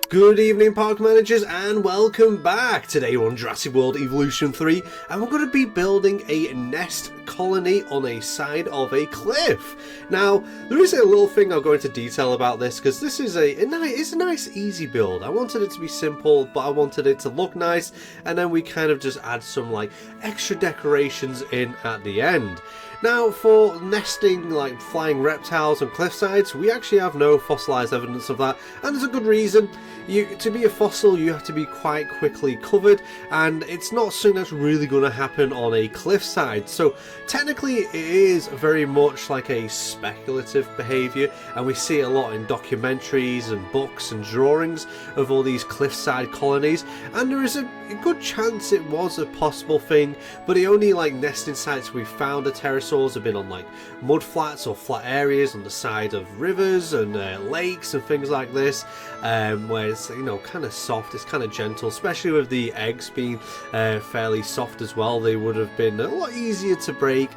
Good evening, park managers, and welcome back. Today we're on Jurassic World Evolution 3, and we're going to be building a nest colony on a side of a cliff. Now, there is a little thing I'll go into detail about this, because this is it's a nice, easy build. I wanted it to be simple, but I wanted it to look nice, and then we kind of just add some like extra decorations in at the end. Now, for nesting like flying reptiles on cliff sides, we actually have no fossilized evidence of that, and there's a good reason. To be a fossil, you have to be quite quickly covered, and it's not something that's really going to happen on a cliffside. So technically it is very much like a speculative behaviour, and we see it a lot in documentaries and books and drawings of all these cliffside colonies, and there is a good chance it was a possible thing, but the only like nesting sites we found of pterosaurs have been on like mud flats or flat areas on the side of rivers and lakes and things like this, where it's, you know, kind of soft, it's kind of gentle, especially with the eggs being fairly soft as well. They would have been a lot easier to break,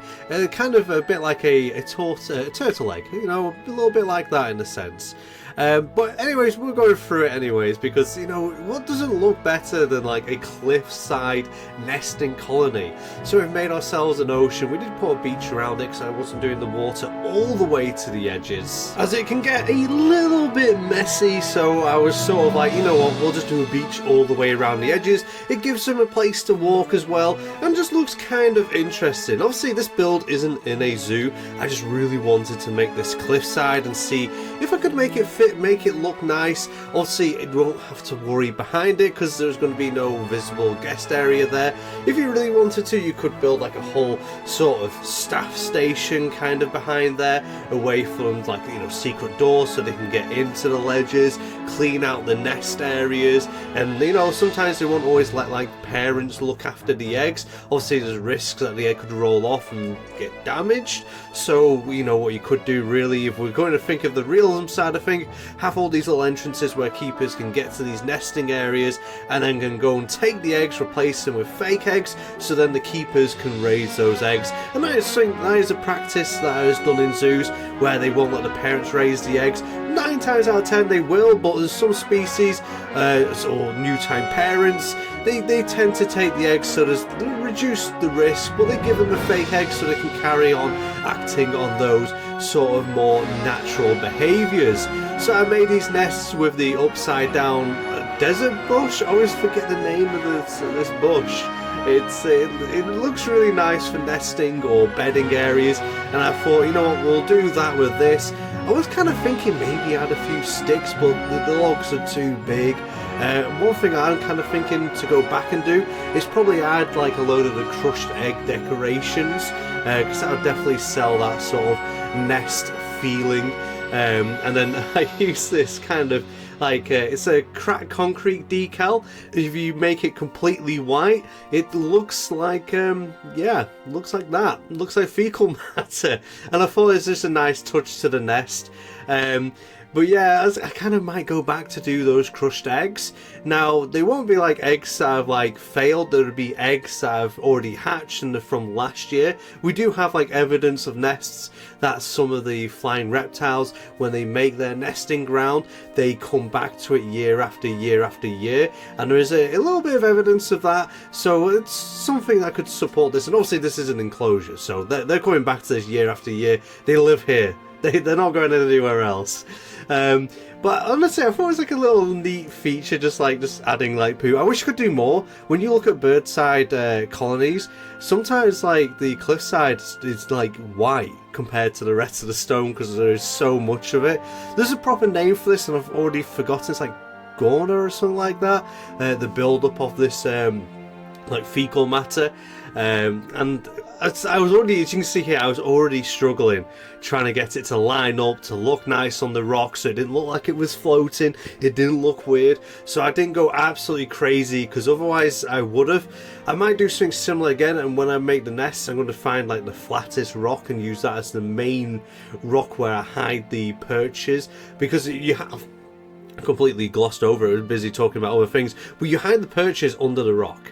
kind of a bit like a turtle egg, you know, a little bit like that in a sense. But anyways, we're going through it anyways, because, you know, what doesn't look better than like a cliffside nesting colony? So we've made ourselves an ocean. We did put a beach around it because I wasn't doing the water all the way to the edges, as it can get a little bit messy. So I was sort of like, you know what, we'll just do a beach all the way around the edges. It gives them a place to walk as well, and just looks kind of interesting. Obviously this build isn't in a zoo. I just really wanted to make this cliffside and see if I could make it fit, make it look nice. Obviously it won't have to worry behind it because there's going to be no visible guest area there. If you really wanted to, you could build like a whole sort of staff station kind of behind there, away from like, you know, secret doors so they can get into the ledges, clean out the nest areas, and, you know, sometimes they won't always let like parents look after the eggs. Obviously there's risks that the egg could roll off and get damaged, so, you know, what you could do really, if we're going to think of the realism side of things, have all these little entrances where keepers can get to these nesting areas and then can go and take the eggs, replace them with fake eggs, so then the keepers can raise those eggs. And that is a practice that is done in zoos where they won't let the parents raise the eggs. 9 times out of 10 they will, but there's some species or new time parents, they tend to take the eggs, so there's reduce the risk, but they give them a fake egg so they can carry on acting on those sort of more natural behaviours. So I made these nests with the upside down desert bush. I always forget the name of this bush. It looks really nice for nesting or bedding areas, and I thought, you know what, we'll do that with this. I was kind of thinking maybe add a few sticks, but the logs are too big. One thing I'm kind of thinking to go back and do is probably add like a load of the crushed egg decorations, because that would definitely sell that sort of nest feeling. And then I use this kind of like it's a cracked concrete decal. If you make it completely white, it looks like looks like that. It looks like fecal matter, and I thought it's just a nice touch to the nest. But yeah, I kind of might go back to do those crushed eggs. Now, they won't be like eggs that have like failed, there would be eggs that have already hatched and they're from last year. We do have like evidence of nests that some of the flying reptiles, when they make their nesting ground, they come back to it year after year after year. And there is a little bit of evidence of that, so it's something that could support this. And obviously this is an enclosure, so they're coming back to this year after year. They live here. They're not going anywhere else. But honestly, I thought it was like a little neat feature, just adding like poo. I wish I could do more. When you look at birdside colonies, sometimes like the cliffside is like white compared to the rest of the stone because there is so much of it. There's a proper name for this and I've already forgotten. It's like Gorna or something like that. The build-up of this like fecal matter. And I was already, as you can see here, I was already struggling trying to get it to line up, to look nice on the rock, so it didn't look like it was floating, it didn't look weird, so I didn't go absolutely crazy, because otherwise I would have. I might do something similar again, and when I make the nest, I'm going to find like the flattest rock and use that as the main rock where I hide the perches, because you have completely glossed over it, I was busy talking about other things, but you hide the perches under the rock.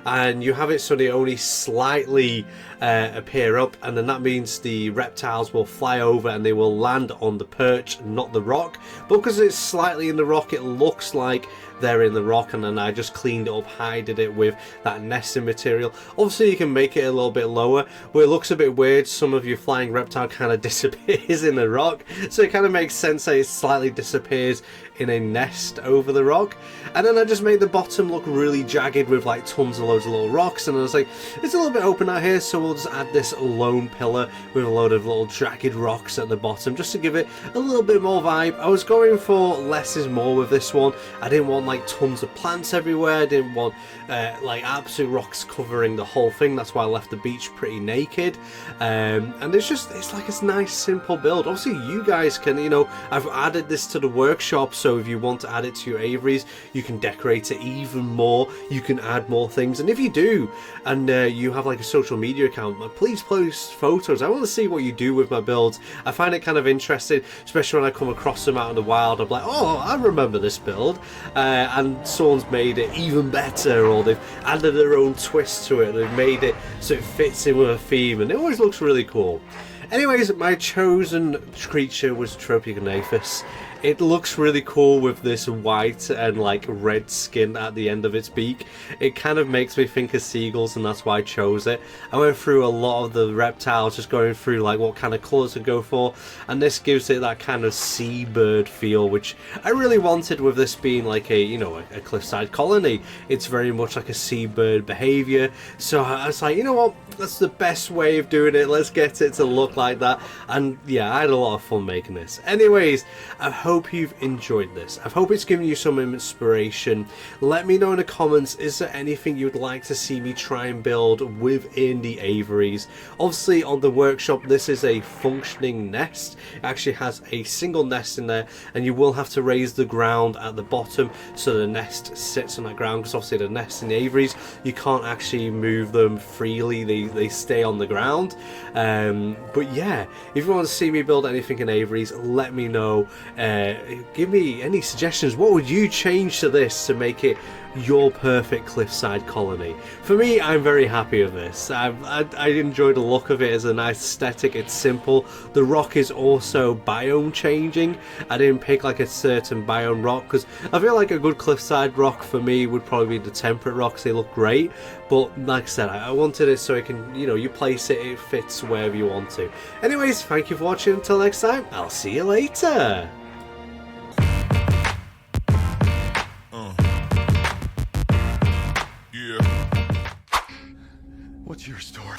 and you have it so they only slightly appear up, and then that means the reptiles will fly over and they will land on the perch, not the rock. But because it's slightly in the rock, it looks like they're in the rock, and then I just cleaned it up, hided it with that nesting material. Obviously you can make it a little bit lower, but it looks a bit weird. Some of your flying reptile kind of disappears in the rock, so it kind of makes sense that it slightly disappears in a nest over the rock. And then I just made the bottom look really jagged with like tons of loads of little rocks, and I was like, it's a little bit open out here, so we'll just add this lone pillar with a load of little jagged rocks at the bottom just to give it a little bit more vibe. I was going for less is more with this one. I didn't want like tons of plants everywhere. I didn't want like absolute rocks covering the whole thing. That's why I left the beach pretty naked. And it's like a nice simple build. Obviously you guys can, you know, I've added this to the workshop, so if you want to add it to your aviaries, you can decorate it even more. You can add more things, and if you do, and you have like a social media account, please post photos. I want to see what you do with my builds. I find it kind of interesting, especially when I come across them out in the wild. I'm like, oh, I remember this build, and someone's made it even better, or they've added their own twist to it. They've made it so it fits in with a theme, and it always looks really cool. Anyways, my chosen creature was Tropiognathus. It looks really cool with this white and like red skin at the end of its beak. It kind of makes me think of seagulls, and that's why I chose it. I went through a lot of the reptiles, just going through like what kind of colours to go for, and this gives it that kind of seabird feel, which I really wanted with this being like a, you know, a cliffside colony. It's very much like a seabird behaviour, so I was like, you know what, that's the best way of doing it. Let's get it to look like that. And yeah, I had a lot of fun making this. Anyways, I hope you've enjoyed this. I hope it's given you some inspiration. Let me know in the comments, is there anything you'd like to see me try and build within the aviaries? Obviously on the workshop, this is a functioning nest. It actually has a single nest in there, and you will have to raise the ground at the bottom so the nest sits on that ground, because obviously the nests in the aviaries, you can't actually move them freely. They stay on the ground. But yeah, if you want to see me build anything in aviaries, let me know. Give me any suggestions. What would you change to this to make it your perfect cliffside colony? For me, I'm very happy with this. I enjoy the look of it as a nice aesthetic. It's simple. The rock is also biome changing. I didn't pick like a certain biome rock, because I feel like a good cliffside rock for me would probably be the temperate rocks. They look great, but like I said, I wanted it so it can, you know, you place it, it fits wherever you want to. Anyways, thank you for watching. Until next time, I'll see you later. What's your story?